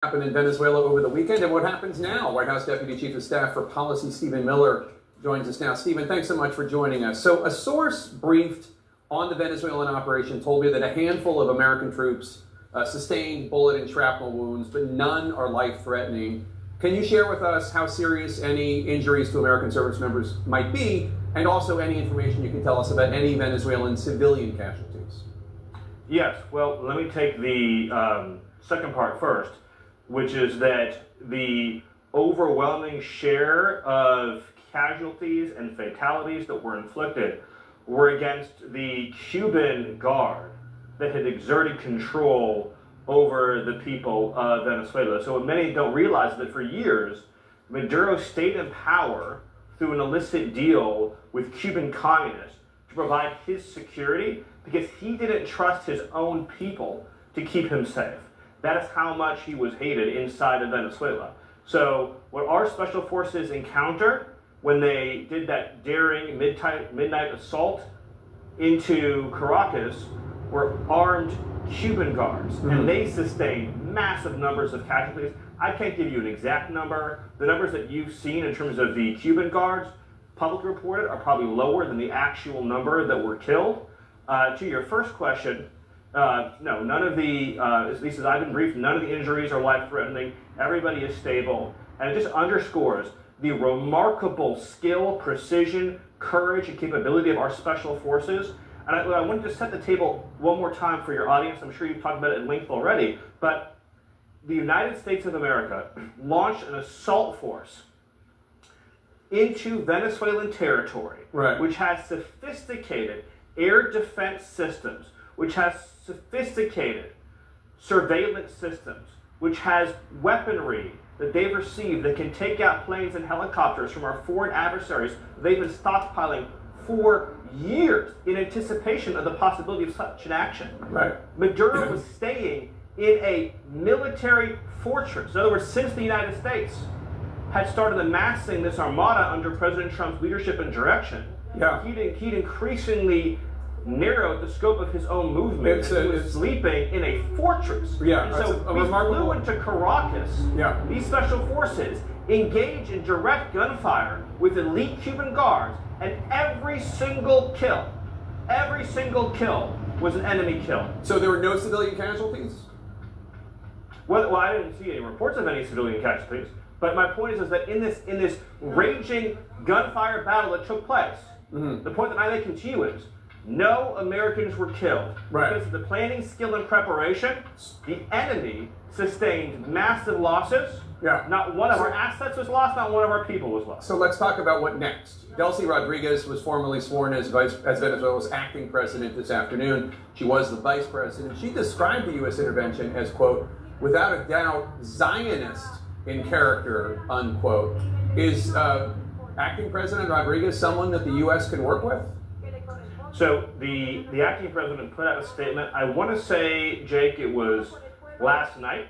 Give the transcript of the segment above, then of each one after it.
happened in Venezuela over the weekend and what happens now. White House Deputy Chief of Staff for Policy Stephen Miller joins us now. Stephen, thanks so much for joining us. So a source briefed on the Venezuelan operation told me that a handful of American troops sustained bullet and shrapnel wounds, but none are life-threatening. Can you share with us how serious any injuries to American service members might be, and also any information you can tell us about any Venezuelan civilian casualties? Yes, well, let me take the second part first, which is that the overwhelming share of casualties and fatalities that were inflicted were against the Cuban guard that had exerted control over the people of Venezuela. So many don't realize that for years, Maduro stayed in power through an illicit deal with Cuban communists to provide his security because he didn't trust his own people to keep him safe. That is how much he was hated inside of Venezuela. So what our special forces encountered when they did that daring midnight assault into Caracas were armed Cuban guards, and they sustained massive numbers of casualties. I can't give you an exact number. The numbers that you've seen in terms of the Cuban guards publicly reported are probably lower than the actual number that were killed. To your first question, no, none of the, at least as I've been briefed, none of the injuries are life-threatening. Everybody is stable, and it just underscores the remarkable skill, precision, courage, and capability of our special forces. And I wanted to set the table one more time for your audience. I'm sure you've talked about it at length already, but the United States of America launched an assault force into Venezuelan territory, which has sophisticated air defense systems, which has sophisticated surveillance systems, which has weaponry that they've received that can take out planes and helicopters from our foreign adversaries. They've been stockpiling for years in anticipation of the possibility of such an action. Maduro was staying in a military fortress. In other words, since the United States had started amassing this armada under President Trump's leadership and direction, he'd increasingly narrowed the scope of his own movement. He was sleeping in a fortress. And so we flew into Caracas. These special forces engaged in direct gunfire with elite Cuban guards, and every single kill was an enemy kill. So there were no civilian casualties? Well, I didn't see any reports of any civilian casualties. But my point is that in this raging gunfire battle that took place, the point that I make to you is no Americans were killed. Because of the planning, skill, and preparation, the enemy sustained massive losses. Not one of our assets was lost, not one of our people was lost. So let's talk about what next. Delcy Rodriguez was formally sworn as Venezuela's acting president this afternoon. She was the vice president. She described the U.S. intervention as, quote, without a doubt, Zionist in character, unquote. Is acting President Rodriguez someone that the U.S. can work with? So the acting president put out a statement, I want to say, Jake, it was last night,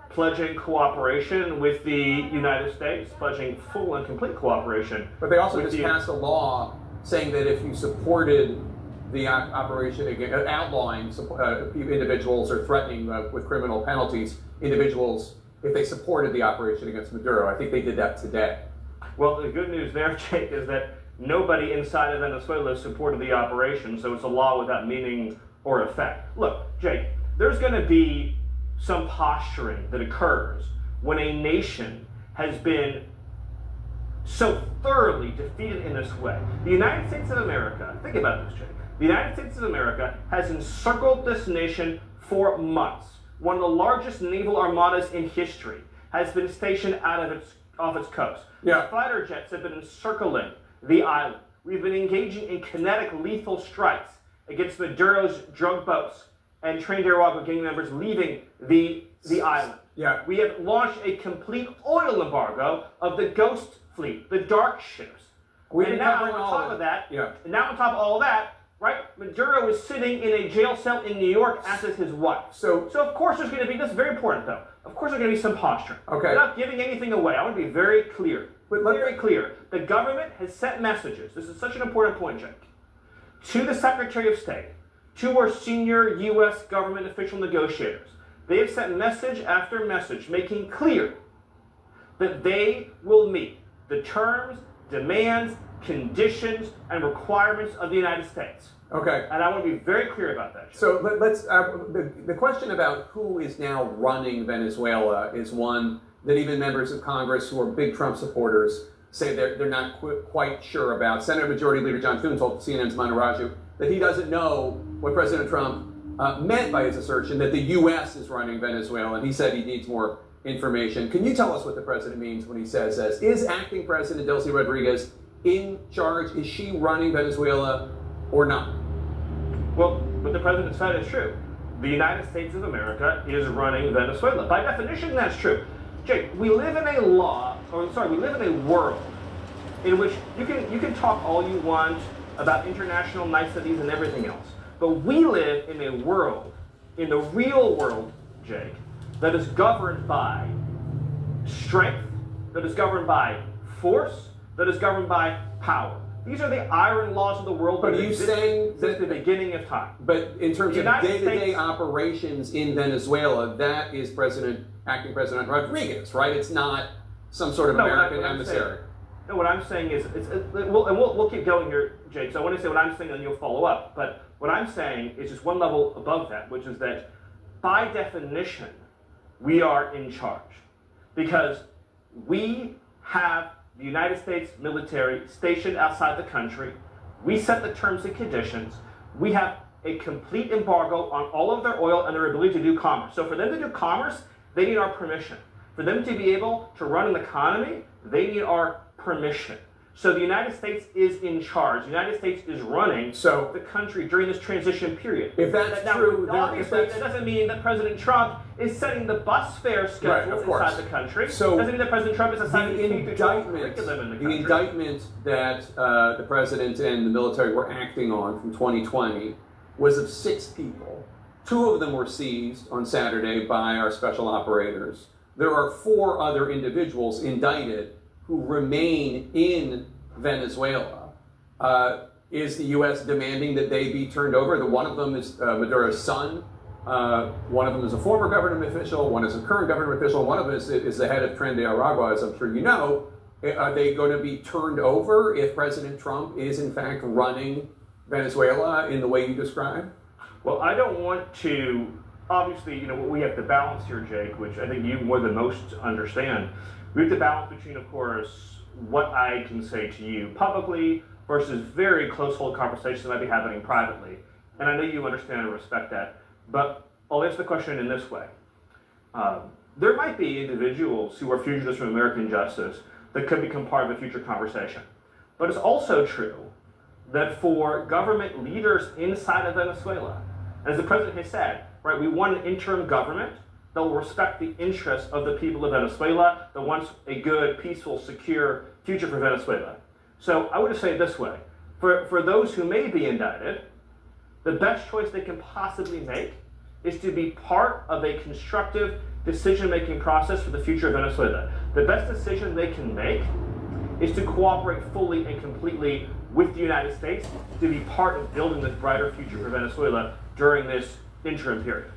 pledging cooperation with the United States, pledging full and complete cooperation. But they also just passed a law saying that if you supported the operation, outlawing individuals or threatening with criminal penalties, individuals, if they supported the operation against Maduro. I think they did that today. Well, the good news there, Jake, is that nobody inside of Venezuela supported the operation, so it's a law without meaning or effect. Look, Jake, there's going to be some posturing that occurs when a nation has been so thoroughly defeated in this way. The United States of America, think about this, Jake. The United States of America has encircled this nation for months. One of the largest naval armadas in history has been stationed off its coast. Fighter jets have been encircling the island. We've been engaging in kinetic lethal strikes against Maduro's drug boats and trained Araguaia gang members leaving the island. We have launched a complete oil embargo of the Ghost Fleet, the dark ships. And now on top of all of that, Maduro is sitting in a jail cell in New York, as is his wife. So of course there's going to be, this is very important though, of course there's going to be some posturing. Without giving anything away, I want to be very clear. Very clear. The government has sent messages, this is such an important point, Jake, to the Secretary of State, to our senior U.S. government official negotiators, They have sent message after message making clear that they will meet the terms, demands, conditions, and requirements of the United States. Okay. And I want to be very clear about that. So let's. The question about who is now running Venezuela is one that even members of Congress who are big Trump supporters say they're not quite sure about. Senator Majority Leader John Thune told CNN's Manu Raju that he doesn't know what President Trump meant by his assertion that the U.S. is running Venezuela, and he said he needs more information. Can you tell us what the president means when he says this? Is acting President Delcy Rodriguez in charge? Is she running Venezuela or not? Well, what the president said is true. The United States of America is running Venezuela. By definition, that's true. Jake, we live in a world in which you can talk all you want about international niceties and everything else. But we live in a world, in the real world, Jake, that is governed by strength, that is governed by force, that is governed by power. These are the iron laws of the world. But are you saying that the beginning of time? But in terms of day-to-day operations in Venezuela, that is acting President Rodriguez, right? It's not some sort of American emissary. No, what I'm saying is, we'll keep going here, Jake. So I want to say what I'm saying, and you'll follow up. But what I'm saying is just one level above that, which is that by definition, we are in charge because we have the United States military stationed outside the country. We set the terms and conditions. We have a complete embargo on all of their oil and their ability to do commerce. So for them to do commerce, they need our permission. For them to be able to run an economy, they need our permission. So the United States is in charge. The United States is running the country during this transition period. If that's true, obviously that doesn't mean that President Trump is setting the bus fare schedule inside the country. So doesn't mean that President Trump is assigning the curriculum in the country. The indictment that the president and the military were acting on from 2020 was of 6 people. 2 of them were seized on Saturday by our special operators. There are 4 other individuals indicted who remain in Venezuela. Is the U.S. demanding that they be turned over? One of them is Maduro's son. One of them is a former government official. One is a current government official. One of them is the head of Tren de Aragua, as I'm sure you know. Are they going to be turned over if President Trump is in fact running Venezuela in the way you described? Well, I don't want to. Obviously, we have to balance here, Jake, which I think you more than most understand. We have to balance between, of course, what I can say to you publicly versus very close hold conversations that might be happening privately. And I know you understand and respect that. But I'll answer the question in this way. There might be individuals who are fugitives from American justice that could become part of a future conversation. But it's also true that for government leaders inside of Venezuela, as the president has said, right, we want an interim government that will respect the interests of the people of Venezuela, that wants a good, peaceful, secure future for Venezuela. So I would just say it this way. For those who may be indicted, the best choice they can possibly make is to be part of a constructive decision-making process for the future of Venezuela. The best decision they can make is to cooperate fully and completely with the United States to be part of building this brighter future for Venezuela during this interim period.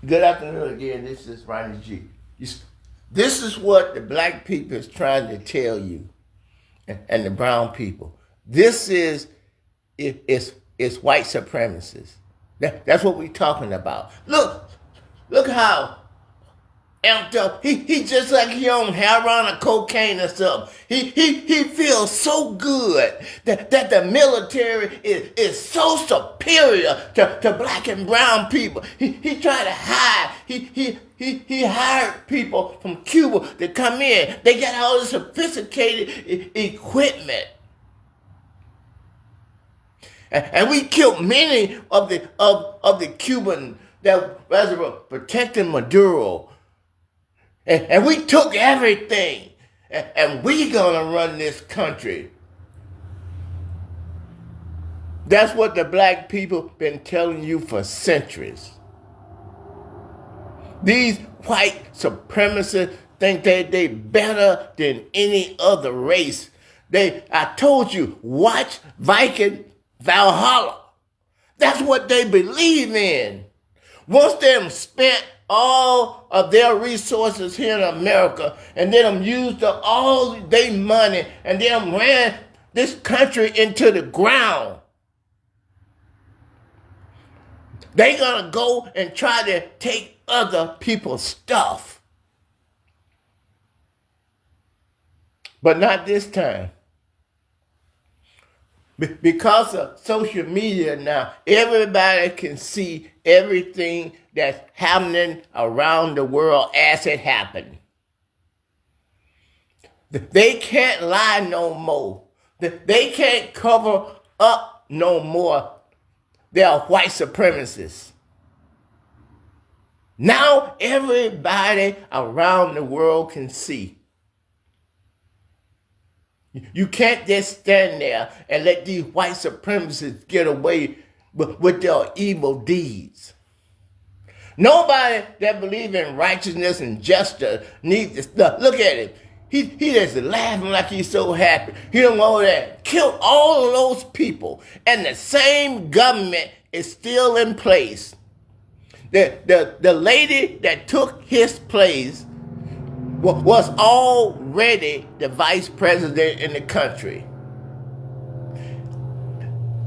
Good afternoon again. This is Ronnie G. This is what the black people is trying to tell you, and the brown people. This is white supremacists. That's what we're talking about. Look how amped up. He just like he on heroin or cocaine or something. He feels so good that the military is so superior to black and brown people. He tried to hide. He hired people from Cuba to come in. They got all this sophisticated equipment. And we killed many of the Cuban that were protecting Maduro. And we took everything, and we gonna run this country. That's what the black people been telling you for centuries. These white supremacists think they better than any other race. I told you, watch Viking Valhalla. That's what they believe in. Once them spent all of their resources here in America and then them used up all their money and then ran this country into the ground, they gonna go and try to take other people's stuff. But not this time. Because of social media now, everybody can see everything that's happening around the world as it happened. They can't lie no more. They can't cover up no more. They are white supremacists. Now everybody around the world can see. You can't just stand there and let these white supremacists get away with their evil deeds. Nobody that believes in righteousness and justice needs to stuff. Look at him. He just laughing like he's so happy. He don't know that. Kill all of those people. And the same government is still in place. The lady that took his place was already the vice president in the country.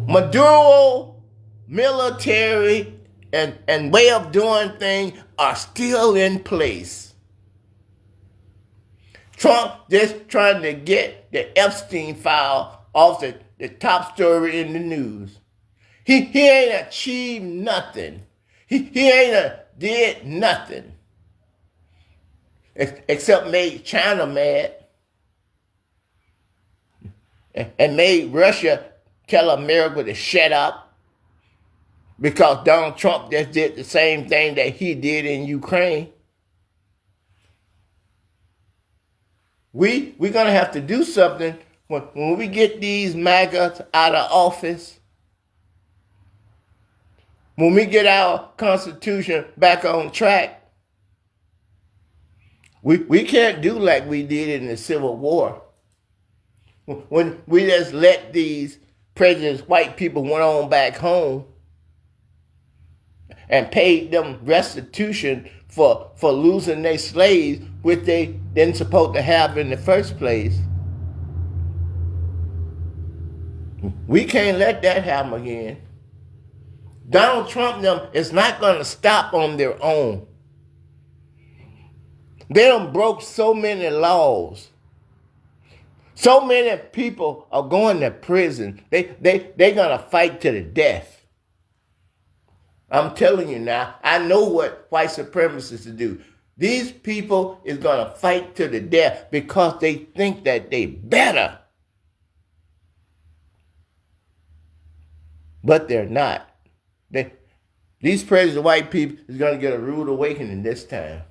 Maduro, military, and way of doing things are still in place. Trump just trying to get the Epstein file off the top story in the news. He ain't achieved nothing. He ain't did nothing. Except made China mad and made Russia tell America to shut up because Donald Trump just did the same thing that he did in Ukraine. We're going to have to do something when we get these MAGAs out of office, when we get our Constitution back on track. We can't do like we did in the Civil War. When we just let these prejudiced white people went on back home and paid them restitution for losing their slaves, which they didn't supposed to have in the first place. We can't let that happen again. Donald Trump them is not going to stop on their own. They done broke so many laws. So many people are going to prison. They're going to fight to the death. I'm telling you now, I know what white supremacists do. These people is going to fight to the death because they think that they better. But they're not. These prejudiced white people is going to get a rude awakening this time.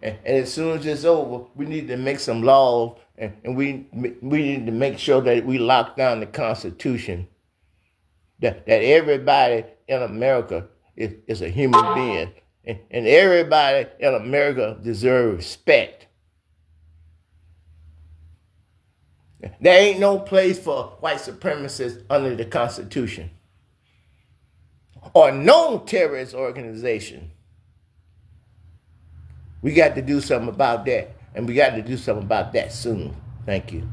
And as soon as it's over, we need to make some laws, and we need to make sure that we lock down the Constitution. That everybody in America is a human being, and everybody in America deserves respect. There ain't no place for white supremacists under the Constitution or no terrorist organization. We got to do something about that, and we got to do something about that soon. Thank you.